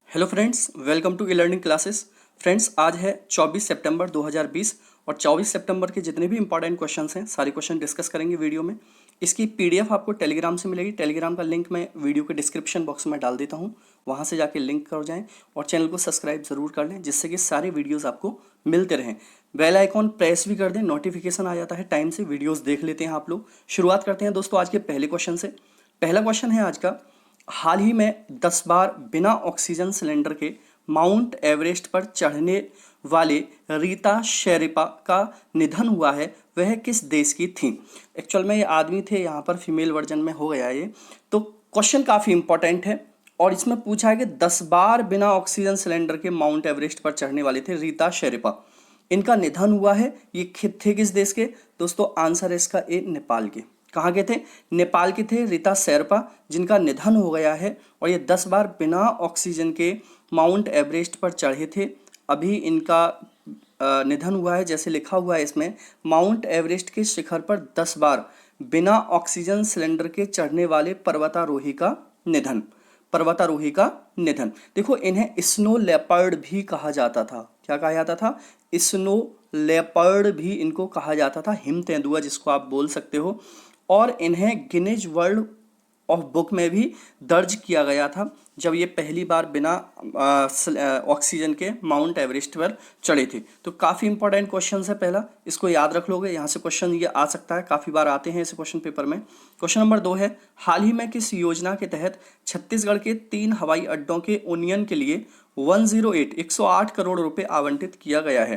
Hello friends, welcome to e learning classes. Friends, आज है 24 सितंबर 2020 और 24 सितंबर के जितने भी इंपॉर्टेंट क्वेश्चंस हैं सारे क्वेश्चन डिस्कस करेंगे वीडियो में। इसकी पीडीएफ आपको टेलीग्राम से मिलेगी। टेलीग्राम का लिंक मैं वीडियो के डिस्क्रिप्शन बॉक्स में डाल देता हूं, वहां से जाके लिंक कर जाएं और चैनल को सब्सक्राइब जरूर कर लें, जिससे कि सारे वीडियोज़ आपको मिलते रहें। बेल आइकॉन प्रेस भी कर दें, नोटिफिकेशन आ जाता है टाइम से, वीडियोज़ देख लेते हैं आप लोग। शुरुआत करते हैं दोस्तों आज के पहले क्वेश्चन से। पहला क्वेश्चन है आज का, हाल ही में 10 बार बिना ऑक्सीजन सिलेंडर के माउंट एवरेस्ट पर चढ़ने वाले रीता शेरपा का निधन हुआ है, वह किस देश की थी। एक्चुअल में ये आदमी थे, यहाँ पर फीमेल वर्जन में हो गया ये। तो क्वेश्चन काफ़ी इंपॉर्टेंट है और इसमें पूछा है कि 10 बार बिना ऑक्सीजन सिलेंडर के माउंट एवरेस्ट पर चढ़ने वाले थे रीता शेरपा, इनका निधन हुआ है। ये थे किस देश के दोस्तों? आंसर है इसका ए, नेपाल के। कहाँ के थे? नेपाल के थे रीता शेरपा, जिनका निधन हो गया है। और ये 10 बार बिना ऑक्सीजन के माउंट एवरेस्ट पर चढ़े थे। अभी इनका निधन हुआ है, जैसे लिखा हुआ है इसमें, माउंट एवरेस्ट के शिखर पर 10 बार बिना ऑक्सीजन सिलेंडर के चढ़ने वाले पर्वतारोही का निधन। पर्वतारोही का निधन। देखो, इन्हें स्नो लेपर्ड भी कहा जाता था। क्या कहा जाता था? स्नो लेपर्ड भी इनको कहा जाता था, हिम तेंदुआ जिसको आप बोल सकते हो। और इन्हें गिनीज वर्ल्ड ऑफ बुक में भी दर्ज किया गया था, जब ये पहली बार बिना ऑक्सीजन के माउंट एवरेस्ट पर चढ़े थे। तो काफ़ी इंपॉर्टेंट क्वेश्चन है पहला, इसको याद रख लोगे, यहाँ से क्वेश्चन ये आ सकता है, काफ़ी बार आते हैं इस क्वेश्चन पेपर में। क्वेश्चन नंबर 2 है, हाल ही में किस योजना के तहत छत्तीसगढ़ के 3 हवाई अड्डों के उन्नयन के लिए 108 करोड़ रुपए आवंटित किया गया है।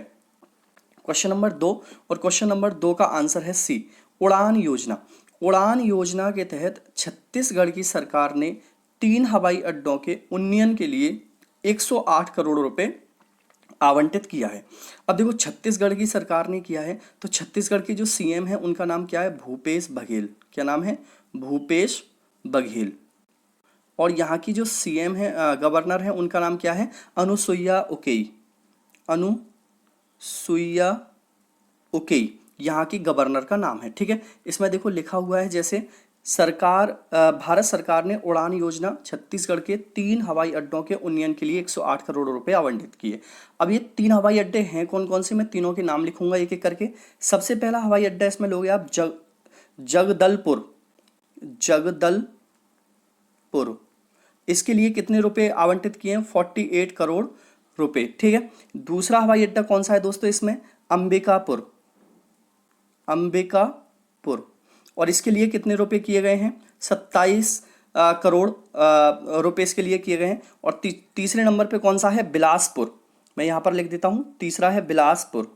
क्वेश्चन नंबर 2, और क्वेश्चन नंबर 2 का आंसर है सी, उड़ान योजना। उड़ान योजना के तहत छत्तीसगढ़ की सरकार ने 3 हवाई अड्डों के उन्नयन के लिए 108 करोड़ रुपए आवंटित किया है। अब देखो, छत्तीसगढ़ की सरकार ने किया है, तो छत्तीसगढ़ के जो सीएम है उनका नाम क्या है? भूपेश बघेल। क्या नाम है? भूपेश बघेल। और यहाँ की जो सीएम है, गवर्नर है, उनका नाम क्या है? अनुसुईया उकेई। अनुसुईया उकेई यहाँ की गवर्नर का नाम है। ठीक है, इसमें देखो लिखा हुआ है, जैसे सरकार, भारत सरकार ने उड़ान योजना छत्तीसगढ़ के 3 हवाई अड्डों के उन्नयन के लिए 108 करोड़ रुपए आवंटित किए। अब ये 3 हवाई अड्डे हैं कौन कौन से? मैं तीनों के नाम लिखूंगा एक एक करके। सबसे पहला हवाई अड्डा इसमें लोगे आप जगदलपुर। जगदलपुर, इसके लिए कितने रुपए आवंटित किए हैं? 48 करोड़ रुपए। ठीक है, दूसरा हवाई अड्डा कौन सा है दोस्तों इसमें? अंबिकापुर। अंबिकापुर, और इसके लिए कितने रुपए किए गए हैं? 27 करोड़ रुपए इसके लिए किए गए हैं। और तीसरे नंबर पे कौन सा है? बिलासपुर। मैं यहाँ पर लिख देता हूँ, तीसरा है बिलासपुर।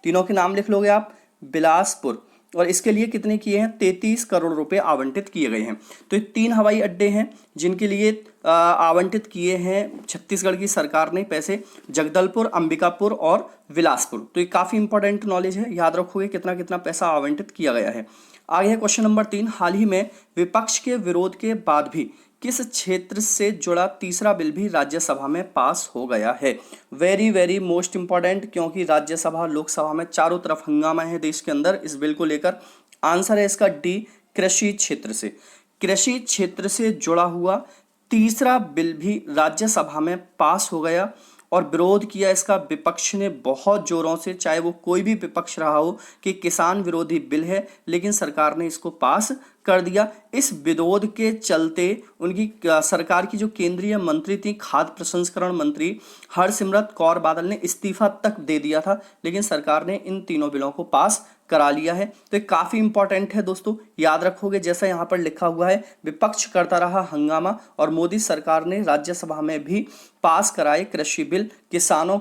तीनों के नाम लिख लोगे आप, बिलासपुर। और इसके लिए कितने किए हैं? 33 करोड़ रुपए आवंटित किए गए हैं। तो ये 3 हवाई अड्डे हैं जिनके लिए आवंटित किए हैं छत्तीसगढ़ की सरकार ने पैसे, जगदलपुर, अंबिकापुर और बिलासपुर। तो ये काफ़ी इंपॉर्टेंट नॉलेज है, याद रखोगे कितना कितना पैसा आवंटित किया गया है। आगे है क्वेश्चन नंबर 3, हाल ही में विपक्ष के विरोध के बाद भी किस क्षेत्र से जुड़ा तीसरा बिल भी राज्यसभा में पास हो गया है? वेरी वेरी मोस्ट इंपॉर्टेंट, क्योंकि राज्यसभा लोकसभा में चारों तरफ हंगामा है देश के अंदर इस बिल को लेकर। आंसर है इसका डी, कृषि क्षेत्र से। कृषि क्षेत्र से जुड़ा हुआ तीसरा बिल भी राज्यसभा में पास हो गया और विरोध किया इसका विपक्ष ने बहुत जोरों से, चाहे वो कोई भी विपक्ष रहा हो, कि किसान विरोधी बिल है, लेकिन सरकार ने इसको पास कर दिया। इस विरोध के चलते उनकी सरकार की जो केंद्रीय मंत्री थी, खाद्य प्रसंस्करण मंत्री हरसिमरत कौर बादल ने इस्तीफा तक दे दिया था, लेकिन सरकार ने इन तीनों बिलों को पास करा लिया है। तो ये काफी इंपॉर्टेंट है दोस्तों, याद रखोगे। जैसा यहाँ पर लिखा हुआ है, विपक्ष करता रहा हंगामा और मोदी सरकार ने राज्यसभा में भी पास कराए कृषि बिल, किसानों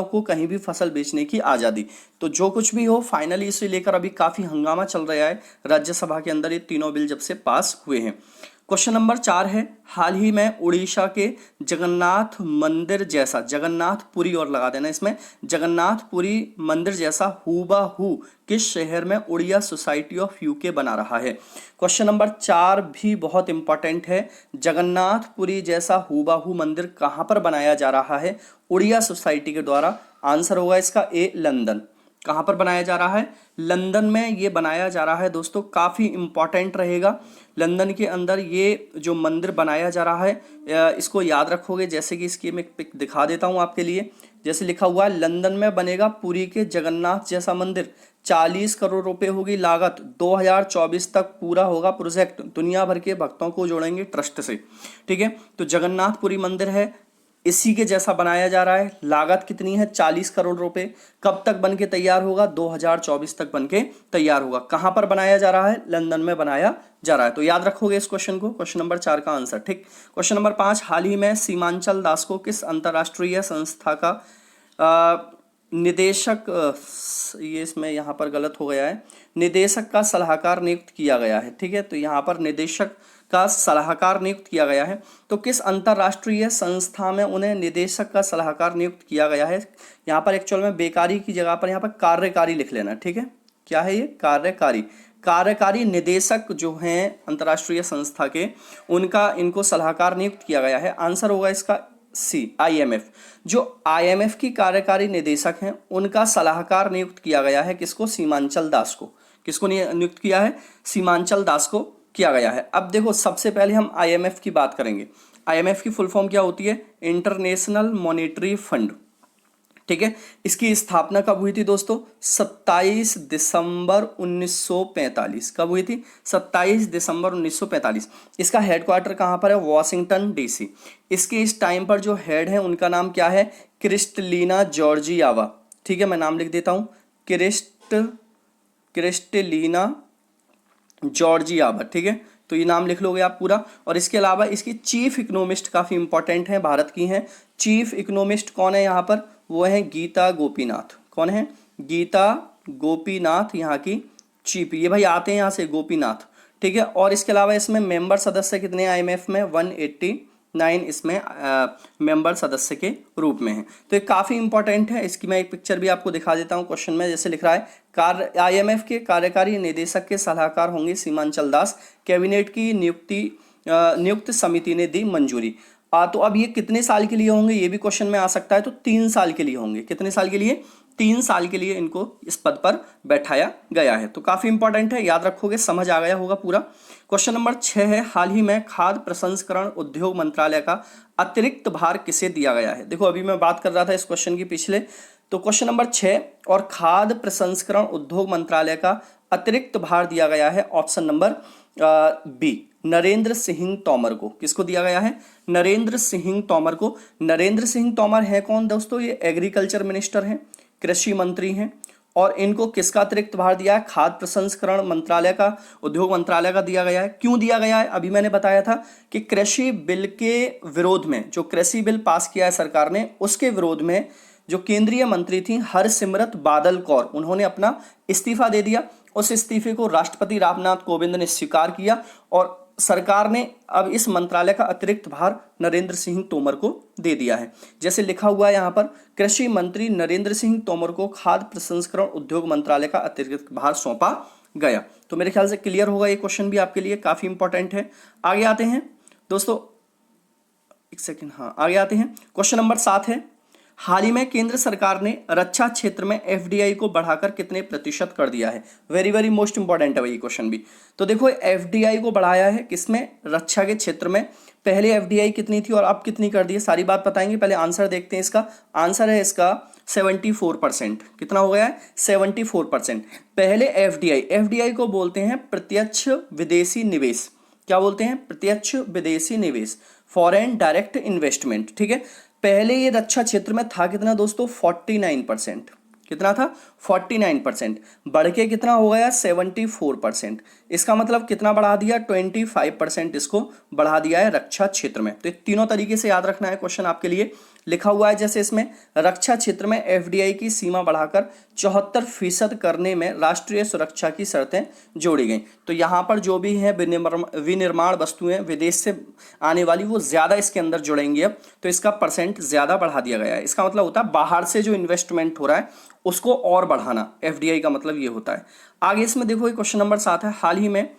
को कहीं भी फसल बेचने की आज़ादी। तो जो कुछ भी हो, फाइनली इसे लेकर अभी काफ़ी हंगामा चल रहा है राज्यसभा के अंदर, ये तीनों बिल जब से पास हुए हैं। क्वेश्चन नंबर 4 है, हाल ही में उड़ीसा के जगन्नाथ मंदिर जैसा, जगन्नाथपुरी और लगा देना इसमें, जगन्नाथपुरी मंदिर जैसा हूबहू किस शहर में उड़िया सोसाइटी ऑफ यूके बना रहा है? क्वेश्चन नंबर 4 भी बहुत इंपॉर्टेंट है। जगन्नाथपुरी जैसा हूबहू मंदिर कहाँ पर बनाया जा रहा है? उड़िया सोसाइटी के द्वारा। आंसर होगा इसका ए, लंदन। कहाँ पर बनाया जा रहा है? लंदन में ये बनाया जा रहा है दोस्तों, काफ़ी इम्पॉर्टेंट रहेगा। लंदन के अंदर ये जो मंदिर बनाया जा रहा है इसको याद रखोगे, जैसे कि इसकी मैं पिक दिखा देता हूँ आपके लिए। जैसे लिखा हुआ है, लंदन में बनेगा पुरी के जगन्नाथ जैसा मंदिर, 40 करोड़ रुपए होगी लागत, 2024 तक पूरा होगा प्रोजेक्ट, दुनिया भर के भक्तों को जोड़ेंगे ट्रस्ट से। ठीक है, तो जगन्नाथपुरी मंदिर है, इसी के जैसा बनाया जा रहा है। लागत कितनी है? 40 करोड़ रुपए। कब तक बन के तैयार होगा? 2024 तक बन के तैयार होगा। कहां पर बनाया जा रहा है? लंदन में बनाया जा रहा है। तो याद रखोगे इस क्वेश्चन को, क्वेश्चन नंबर 4 का आंसर। ठीक, क्वेश्चन नंबर 5, हाल ही में सीमांचल दास को किस अंतरराष्ट्रीय संस्था का निदेशक, ये इसमें यहाँ पर गलत हो गया है, निदेशक का सलाहकार नियुक्त किया गया है। ठीक है, तो यहाँ पर निदेशक का सलाहकार नियुक्त किया गया है। तो किस अंतरराष्ट्रीय संस्था में उन्हें निदेशक का सलाहकार नियुक्त किया गया है? यहाँ पर एक्चुअल में बेकारी की जगह पर यहाँ पर कार्यकारी लिख लेना। ठीक है, क्या है ये? कार्यकारी। कार्यकारी निदेशक जो हैं अंतरराष्ट्रीय संस्था के, उनका इनको सलाहकार नियुक्त किया गया है। आंसर होगा इसका सी, IMF। जो IMF की कार्यकारी निदेशक हैं उनका सलाहकार नियुक्त किया गया है किसको? सीमांचल दास को। किसको नियुक्त किया है? सीमांचल दास को किया गया है। अब देखो, सबसे पहले हम IMF की बात करेंगे। IMF की फुल फॉर्म क्या होती है? International monetary fund. ठीक है, इसकी स्थापना कब हुई थी दोस्तों? 27 दिसंबर 1945। कब हुई थी? 27 दिसंबर 1945। इसका हेडक्वार्टर कहाँ पर है? Washington DC। इसके इस टाइम पर जो हेड है उनका नाम क्या है? क्रिस्टलिना जॉर्जियावा। ठीक है, मैं नाम लिख देता हूँ, क्रिस्टलिना जॉर्जियावा। ठीक है, तो ये नाम लिख लोगे आप पूरा। और इसके अलावा इसकी चीफ इकोनॉमिस्ट काफ़ी इंपॉर्टेंट है, भारत की हैं। चीफ इकोनॉमिस्ट कौन है यहाँ पर? वो है गीता गोपीनाथ। कौन है? गीता गोपीनाथ यहाँ की चीफ। ये भाई आते हैं यहाँ से, गोपीनाथ। ठीक है, और इसके अलावा इसमें मेंबर सदस्य कितने IMF में? 189 इसमें मेंबर सदस्य के रूप में है। तो ये काफ़ी इंपॉर्टेंट है। इसकी मैं एक पिक्चर भी आपको दिखा देता हूँ। क्वेश्चन में जैसे लिख रहा है, IMF के कार्यकारी निदेशक के सलाहकार होंगे सीमांचल दास, कैबिनेट की नियुक्त समिति ने दी मंजूरी। तो अब ये कितने साल के लिए होंगे, ये भी क्वेश्चन में आ सकता है। तो 3 साल के लिए होंगे। कितने साल के लिए? 3 साल के लिए इनको इस पद पर बैठाया गया है। तो काफी इंपॉर्टेंट है, याद रखोगे, समझ आ गया होगा पूरा। क्वेश्चन नंबर 6 है, हाल ही में खाद्य प्रसंस्करण उद्योग मंत्रालय का अतिरिक्त भार किसे दिया गया है? देखो, अभी मैं बात कर रहा था इस क्वेश्चन की पिछले। तो क्वेश्चन नंबर 6, और खाद्य प्रसंस्करण उद्योग मंत्रालय का अतिरिक्त भार दिया गया है option number B, Narendra Singh Tomar को। किसको दिया गया है? नरेंद्र सिंह तोमर को। नरेंद्र सिंह तोमर है कौन दोस्तों? ये एग्रीकल्चर मिनिस्टर हैं, कृषि मंत्री हैं। और इनको किसका अतिरिक्त भार दिया है? खाद्य प्रसंस्करण मंत्रालय का, उद्योग मंत्रालय का दिया गया है। क्यों दिया गया है? अभी मैंने बताया था कि कृषि बिल के विरोध में, जो कृषि बिल पास किया है सरकार ने, उसके विरोध में जो केंद्रीय मंत्री थी हरसिमरत बादल कौर, उन्होंने अपना इस्तीफा दे दिया। उस इस्तीफे को राष्ट्रपति रामनाथ कोविंद ने स्वीकार किया और सरकार ने अब इस मंत्रालय का अतिरिक्त भार नरेंद्र सिंह तोमर को दे दिया है। जैसे लिखा हुआ है यहाँ पर, कृषि मंत्री नरेंद्र सिंह तोमर को खाद्य प्रसंस्करण उद्योग मंत्रालय का अतिरिक्त भार सौंपा गया। तो मेरे ख्याल से क्लियर होगा, ये क्वेश्चन भी आपके लिए काफी इंपॉर्टेंट है। आगे आते हैं दोस्तों, एक सेकेंड, हाँ आगे आते हैं। क्वेश्चन नंबर 7 है, हाल ही में केंद्र सरकार ने रक्षा क्षेत्र में FDI को बढ़ाकर कितने प्रतिशत कर दिया है? वेरी वेरी मोस्ट इंपॉर्टेंट है भाई ये क्वेश्चन भी। तो देखो, FDI को बढ़ाया है किसमें? रक्षा के क्षेत्र में। पहले FDI कितनी थी और अब कितनी कर दी है, सारी बात बताएंगे। पहले आंसर देखते हैं इसका। आंसर है इसका 74%। कितना हो गया है? 74%। पहले FDI को बोलते हैं प्रत्यक्ष विदेशी निवेश। क्या बोलते हैं? प्रत्यक्ष विदेशी निवेश, फॉरेन डायरेक्ट इन्वेस्टमेंट। ठीक है, पहले ये रक्षा क्षेत्र में था कितना दोस्तों? 49%। कितना था? 49%। बढ़ के कितना हो गया? 74%। इसका मतलब कितना बढ़ा दिया? 25% इसको बढ़ा दिया है रक्षा क्षेत्र में। तो तीनों तरीके से याद रखना है, क्वेश्चन आपके लिए लिखा हुआ है। जैसे इसमें रक्षा क्षेत्र में FDI की सीमा बढ़ाकर 74% करने में राष्ट्रीय सुरक्षा की शर्तें जोड़ी गई। तो यहाँ पर जो भी है विनिर्माण वस्तुएं विदेश से आने वाली, वो ज्यादा इसके अंदर जुड़ेंगी अब, तो इसका परसेंट ज्यादा बढ़ा दिया गया है। इसका मतलब होता है बाहर से जो इन्वेस्टमेंट हो रहा है उसको और बढ़ाना, FDI का मतलब ये होता है। आगे इसमें देखो, क्वेश्चन नंबर 7 है, हाल ही में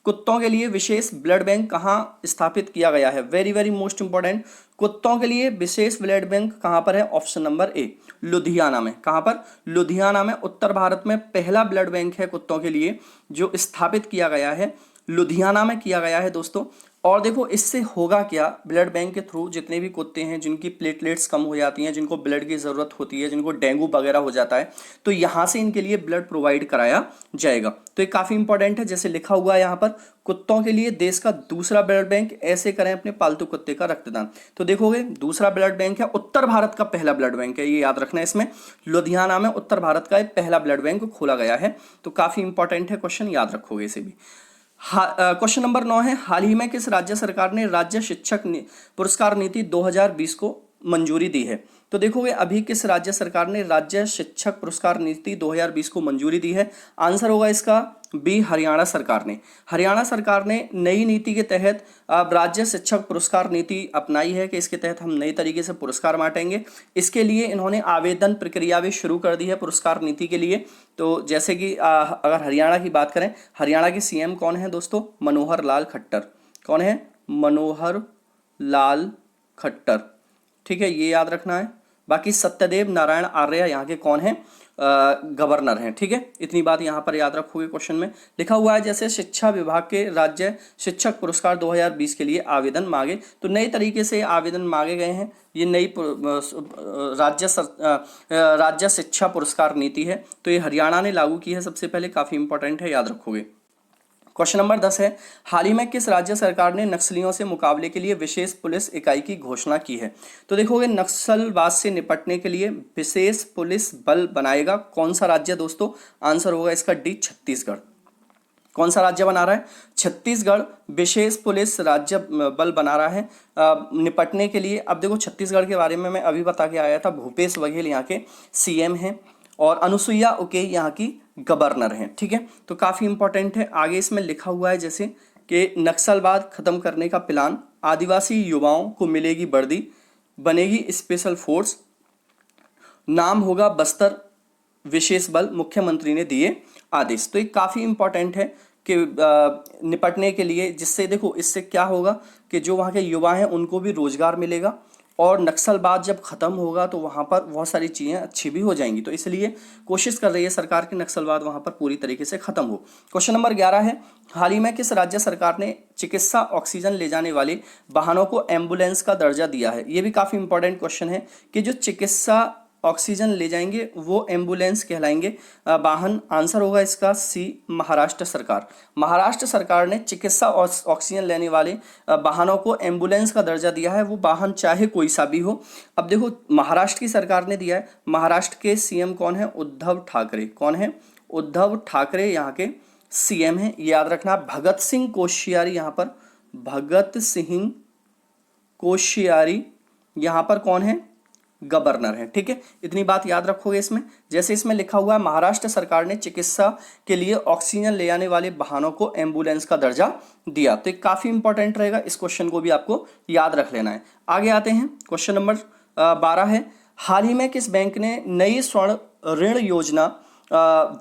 कुत्तों के लिए विशेष ब्लड बैंक कहाँ स्थापित किया गया है? वेरी वेरी मोस्ट इंपॉर्टेंट, कुत्तों के लिए विशेष ब्लड बैंक कहाँ पर है? ऑप्शन नंबर ए, लुधियाना में। कहाँ पर? लुधियाना में। उत्तर भारत में पहला ब्लड बैंक है कुत्तों के लिए जो स्थापित किया गया है, लुधियाना में किया गया है दोस्तों। और देखो इससे होगा क्या, ब्लड बैंक के थ्रू जितने भी कुत्ते हैं जिनकी प्लेटलेट्स कम हो जाती हैं, जिनको ब्लड की ज़रूरत होती है, जिनको डेंगू वगैरह हो जाता है, तो यहाँ से इनके लिए ब्लड प्रोवाइड कराया जाएगा। तो ये काफ़ी इंपॉर्टेंट है, जैसे लिखा हुआ है यहाँ पर, कुत्तों के लिए देश का दूसरा ब्लड बैंक, ऐसे करें अपने पालतू कुत्ते का रक्तदान। तो देखोगे दूसरा ब्लड बैंक है, उत्तर भारत का पहला ब्लड बैंक है, ये याद रखना है। इसमें लुधियाना में उत्तर भारत का पहला ब्लड बैंक खोला गया है। तो काफ़ी इंपॉर्टेंट है क्वेश्चन, याद रखोगे इसे भी। क्वेश्चन नंबर 9 है, हाल ही में किस राज्य सरकार ने राज्य शिक्षक पुरस्कार नीति 2020 को मंजूरी दी है? तो देखोगे अभी किस राज्य सरकार ने राज्य शिक्षक पुरस्कार नीति 2020 को मंजूरी दी है? आंसर होगा इसका बी, हरियाणा सरकार ने। हरियाणा सरकार ने नई नीति के तहत राज्य शिक्षक पुरस्कार नीति अपनाई है कि इसके तहत हम नई तरीके से पुरस्कार बांटेंगे। इसके लिए इन्होंने आवेदन प्रक्रिया भी शुरू कर दी है पुरस्कार नीति के लिए। तो जैसे कि अगर हरियाणा की बात करें, हरियाणा के सीएम कौन है दोस्तों? मनोहर लाल खट्टर। कौन है? मनोहर लाल खट्टर। ठीक है, ये याद रखना है। बाकी सत्यदेव नारायण आर्य यहाँ के कौन है? गवर्नर हैं। ठीक है, इतनी बात यहाँ पर याद रखोगे। क्वेश्चन में लिखा हुआ है जैसे शिक्षा विभाग के राज्य शिक्षक पुरस्कार 2020 के लिए आवेदन मांगे, तो नए तरीके से आवेदन मांगे गए हैं। ये नई राज्य शिक्षा पुरस्कार नीति है, तो ये हरियाणा ने लागू की है सबसे पहले। काफ़ी इंपॉर्टेंट है, याद रखोगे। क्वेश्चन नंबर 10 है, हाल ही में किस राज्य सरकार ने नक्सलियों से मुकाबले के लिए विशेष पुलिस इकाई की घोषणा की है? तो देखोगे नक्सलवाद से निपटने के लिए विशेष पुलिस बल बनाएगा कौन सा राज्य दोस्तों? आंसर होगा इसका डी, छत्तीसगढ़। कौन सा राज्य बना रहा है? छत्तीसगढ़ विशेष पुलिस राज्य बल बना रहा है निपटने के लिए। अब देखो छत्तीसगढ़ के बारे में मैं अभी बता के आया था, भूपेश बघेल यहाँ के सीएम हैं और अनुसुईया उइके यहाँ की गवर्नर हैं। ठीक है, तो काफ़ी इंपॉर्टेंट है। आगे इसमें लिखा हुआ है जैसे कि नक्सलवाद खत्म करने का प्लान, आदिवासी युवाओं को मिलेगी वर्दी, बनेगी स्पेशल फोर्स, नाम होगा बस्तर विशेष बल, मुख्यमंत्री ने दिए आदेश। तो ये काफ़ी इंपॉर्टेंट है कि निपटने के लिए, जिससे देखो इससे क्या होगा कि जो वहाँ के युवा हैं उनको भी रोजगार मिलेगा और नक्सलवाद जब खत्म होगा तो वहाँ पर बहुत सारी चीज़ें अच्छी भी हो जाएंगी। तो इसलिए कोशिश कर रही है सरकार की नक्सलवाद वहाँ पर पूरी तरीके से खत्म हो। क्वेश्चन नंबर 11 है, हाल ही में किस राज्य सरकार ने चिकित्सा ऑक्सीजन ले जाने वाले वाहनों को एम्बुलेंस का दर्जा दिया है? ये भी काफ़ी इंपॉर्टेंट क्वेश्चन है कि जो चिकित्सा ऑक्सीजन ले जाएंगे वो एम्बुलेंस कहलाएंगे वाहन। आंसर होगा इसका सी, महाराष्ट्र सरकार। महाराष्ट्र सरकार ने चिकित्सा ऑक्सीजन लेने वाले वाहनों को एम्बुलेंस का दर्जा दिया है, वो वाहन चाहे कोई सा भी हो। अब देखो महाराष्ट्र की सरकार ने दिया है, महाराष्ट्र के सीएम कौन है? उद्धव ठाकरे। कौन है? उद्धव ठाकरे यहाँ के सीएम हैं, याद रखना। भगत सिंह कोश्यारी यहाँ पर, भगत सिंह कोश्यारी यहाँ पर कौन है? गवर्नर है। ठीक है, इतनी बात याद रखोगे इसमें। जैसे इसमें लिखा हुआ है महाराष्ट्र सरकार ने चिकित्सा के लिए ऑक्सीजन ले आने वाले वाहनों को एम्बुलेंस का दर्जा दिया, तो ये काफी इंपॉर्टेंट रहेगा। इस क्वेश्चन को भी आपको याद रख लेना है। आगे आते हैं, क्वेश्चन नंबर 12 है, हाल ही में किस बैंक ने नई स्वर्ण ऋण योजना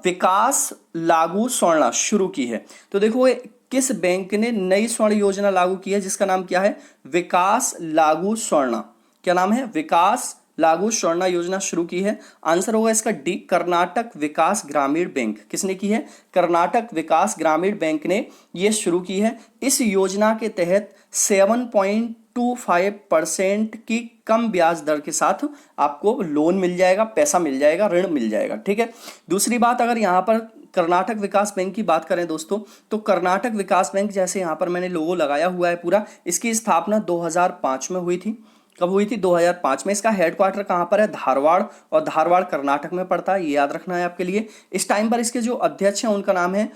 विकास लागू स्वर्णा शुरू की है? तो देखो किस बैंक ने नई स्वर्ण योजना लागू की है जिसका नाम क्या है? विकास लागू स्वर्णा। क्या नाम है? विकास लागू स्वर्णा योजना शुरू की है। आंसर होगा इसका डी, कर्नाटक विकास ग्रामीण बैंक। किसने की है? कर्नाटक विकास ग्रामीण बैंक ने ये शुरू की है। इस योजना के तहत 7.25% की कम ब्याज दर के साथ आपको लोन मिल जाएगा, पैसा मिल जाएगा, ऋण मिल जाएगा। ठीक है, दूसरी बात अगर यहाँ पर कर्नाटक विकास बैंक की बात करें दोस्तों, तो कर्नाटक विकास बैंक, जैसे यहाँ पर मैंने लोगो लगाया हुआ है पूरा, इसकी स्थापना 2005 में हुई थी। कब हुई थी? 2005 में। इसका हेडक्वार्टर कहाँ पर है? धारवाड़, और धारवाड़ कर्नाटक में पड़ता है, ये याद रखना है आपके लिए। इस टाइम पर इसके जो अध्यक्ष हैं उनका नाम है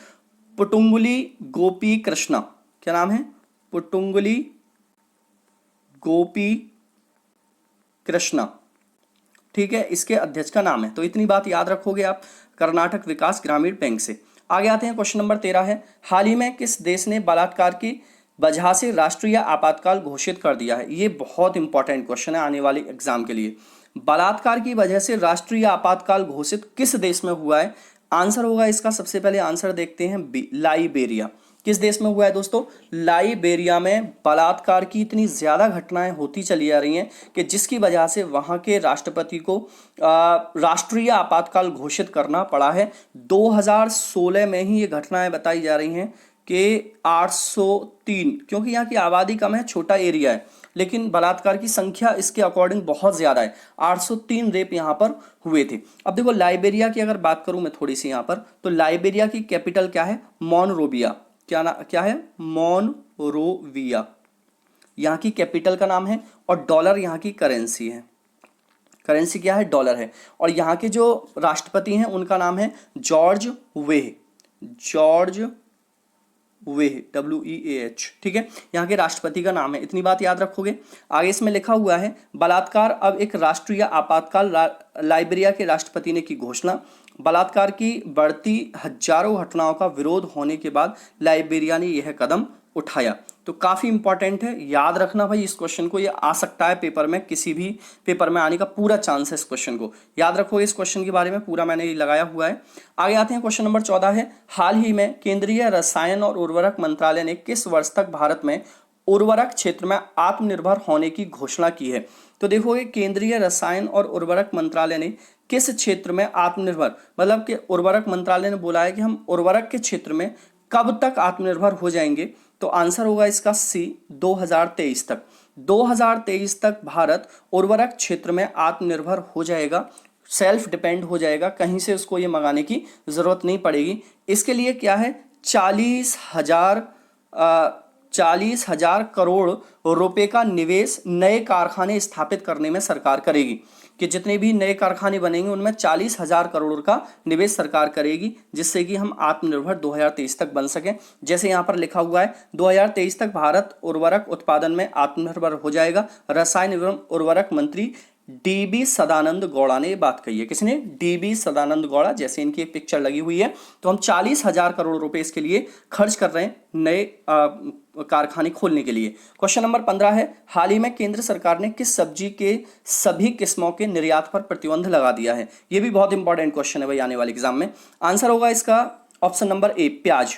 पुटुंगुली गोपी कृष्णा। क्या नाम है? पुटुंगुली गोपी कृष्णा। ठीक है, इसके अध्यक्ष का नाम है। तो इतनी बात याद रखोगे आप कर्नाटक विकास ग्रामीण बैंक से। आगे आते हैं, क्वेश्चन नंबर 13 है, हाल ही में किस देश ने बलात्कार की वजह से राष्ट्रीय आपातकाल घोषित कर दिया है? ये बहुत इंपॉर्टेंट क्वेश्चन है आने वाले एग्जाम के लिए। बलात्कार की वजह से राष्ट्रीय आपातकाल घोषित किस देश में हुआ है? आंसर होगा इसका, सबसे पहले आंसर देखते हैं बी, लाइबेरिया। किस देश में हुआ है दोस्तों? लाइबेरिया में बलात्कार की इतनी ज़्यादा घटनाएं होती चली जा रही हैं कि जिसकी वजह से वहाँ के राष्ट्रपति को राष्ट्रीय आपातकाल घोषित करना पड़ा है। 2016 में ही ये घटनाएं बताई जा रही हैं कि 803, क्योंकि यहाँ की आबादी कम है, छोटा एरिया है, लेकिन बलात्कार की संख्या इसके अकॉर्डिंग बहुत ज़्यादा है। 803 रेप यहाँ पर हुए थे। अब देखो लाइबेरिया की अगर बात करूँ मैं थोड़ी सी यहाँ पर, तो लाइबेरिया की कैपिटल क्या है? मोनरोविया। क्या है? मोनरोविया यहाँ की कैपिटल का नाम है, और डॉलर यहाँ की करेंसी है। करेंसी क्या है? डॉलर है। और यहाँ के जो राष्ट्रपति हैं उनका नाम है जॉर्ज वेह। जॉर्ज वेह, WEAH, ठीक है, यहाँ के राष्ट्रपति का नाम है। इतनी बात याद रखोगे। आगे इसमें लिखा हुआ है बलात्कार अब एक राष्ट्रीय आपातकाल, लाइबेरिया के राष्ट्रपति ने की घोषणा। बलात्कार की बढ़ती हजारों घटनाओं का विरोध होने के बाद लाइबेरिया ने यह कदम उठाया। तो काफ़ी इंपॉर्टेंट है, याद रखना भाई इस क्वेश्चन को, ये आ सकता है पेपर में, किसी भी पेपर में आने का पूरा चांस है। इस क्वेश्चन को याद रखो, इस क्वेश्चन के बारे में पूरा मैंने लगाया हुआ है। आगे आते हैं, क्वेश्चन नंबर 14 है, हाल ही में केंद्रीय रसायन और उर्वरक मंत्रालय ने किस वर्ष तक भारत में उर्वरक क्षेत्र में आत्मनिर्भर होने की घोषणा की है? तो देखोगे केंद्रीय रसायन और उर्वरक मंत्रालय ने किस क्षेत्र में आत्मनिर्भर, मतलब कि उर्वरक मंत्रालय ने बोला है कि हम उर्वरक के क्षेत्र में कब तक आत्मनिर्भर हो जाएंगे? तो आंसर होगा इसका सी, 2023 तक। 2023 तक भारत उर्वरक क्षेत्र में आत्मनिर्भर हो जाएगा, सेल्फ डिपेंड हो जाएगा, कहीं से उसको ये मंगाने की जरूरत नहीं पड़ेगी। इसके लिए क्या है? 40,000 करोड़ रुपए का निवेश नए कारखाने स्थापित करने में सरकार करेगी, कि जितने भी नए कारखाने बनेंगे उनमें 40,000 करोड़ का निवेश सरकार करेगी, जिससे कि हम आत्मनिर्भर 2023 तक बन सकें। जैसे यहाँ पर लिखा हुआ है 2023 तक भारत उर्वरक उत्पादन में आत्मनिर्भर हो जाएगा। रसायन एवं उर्वरक मंत्री DB सदानंद गौड़ा ने बात कही है। किसने? DB सदानंद गौड़ा। जैसे इनकी एक पिक्चर लगी हुई है, तो हम 40,000 करोड़ रुपए इसके लिए खर्च कर रहे हैं नए कारखाने खोलने के लिए। क्वेश्चन नंबर 15 है, हाल ही में केंद्र सरकार ने किस सब्जी के सभी किस्मों के निर्यात पर प्रतिबंध लगा दिया है? ये भी बहुत इंपॉर्टेंट क्वेश्चन है भाई आने वाले एग्जाम में। आंसर होगा इसका ऑप्शन नंबर ए, प्याज।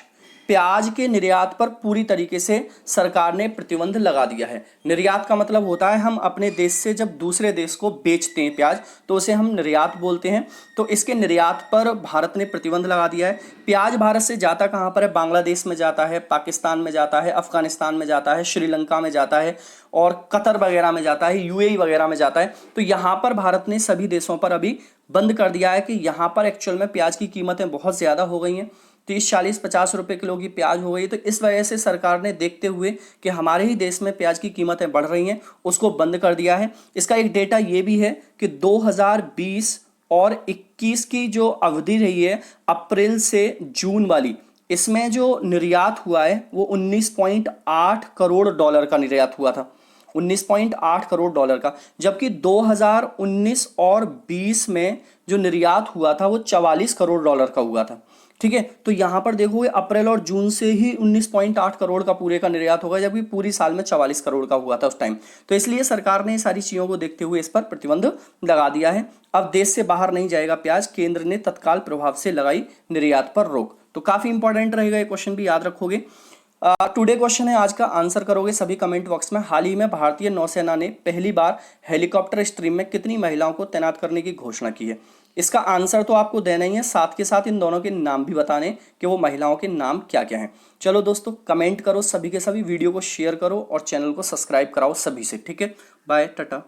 प्याज के निर्यात पर पूरी तरीके से सरकार ने प्रतिबंध लगा दिया है। निर्यात का मतलब होता है हम अपने देश से जब दूसरे देश को बेचते हैं प्याज, तो उसे हम निर्यात बोलते हैं। तो इसके निर्यात पर भारत ने प्रतिबंध लगा दिया है। प्याज भारत से जाता कहाँ पर है? बांग्लादेश में जाता है, पाकिस्तान में जाता है, अफगानिस्तान में जाता है, श्रीलंका में जाता है, और कतर वगैरह में जाता है, UAE वगैरह में जाता है। तो यहाँ पर भारत ने सभी देशों पर अभी बंद कर दिया है कि यहाँ पर एक्चुअल में प्याज की कीमतें बहुत ज़्यादा हो गई हैं, 30-40-50 रुपए किलो की प्याज हो गई। तो इस वजह से सरकार ने देखते हुए कि हमारे ही देश में प्याज की कीमतें बढ़ रही हैं, उसको बंद कर दिया है। इसका एक डेटा ये भी है कि 2020 और 21 की जो अवधि रही है, अप्रैल से जून वाली, इसमें जो निर्यात हुआ है वो 19.8 करोड़ डॉलर का निर्यात हुआ था, 19.8 करोड़ डॉलर का। जबकि 2019 और 20 में जो निर्यात हुआ था वो 44 करोड़ डॉलर का हुआ था। ठीक है, तो यहाँ पर देखोगे अप्रैल और जून से ही 19.8 करोड़ का पूरे का निर्यात होगा, जबकि पूरी साल में 44 करोड़ का हुआ था उस टाइम। तो इसलिए सरकार ने सारी चीज़ों को देखते हुए इस पर प्रतिबंध लगा दिया है। अब देश से बाहर नहीं जाएगा प्याज, केंद्र ने तत्काल प्रभाव से लगाई निर्यात पर रोक। तो काफी इंपॉर्टेंट रहेगा, ये क्वेश्चन भी याद रखोगे। टुडे क्वेश्चन है, आज का आंसर करोगे सभी कमेंट बॉक्स में। हाल ही में भारतीय नौसेना ने पहली बार हेलीकॉप्टर स्ट्रीम में कितनी महिलाओं को तैनात करने की घोषणा की है? इसका आंसर तो आपको देना ही है, साथ के साथ इन दोनों के नाम भी बताने कि वो महिलाओं के नाम क्या क्या हैं। चलो दोस्तों, कमेंट करो सभी के सभी, वीडियो को शेयर करो और चैनल को सब्सक्राइब कराओ सभी से। ठीक है, बाय, टाटा।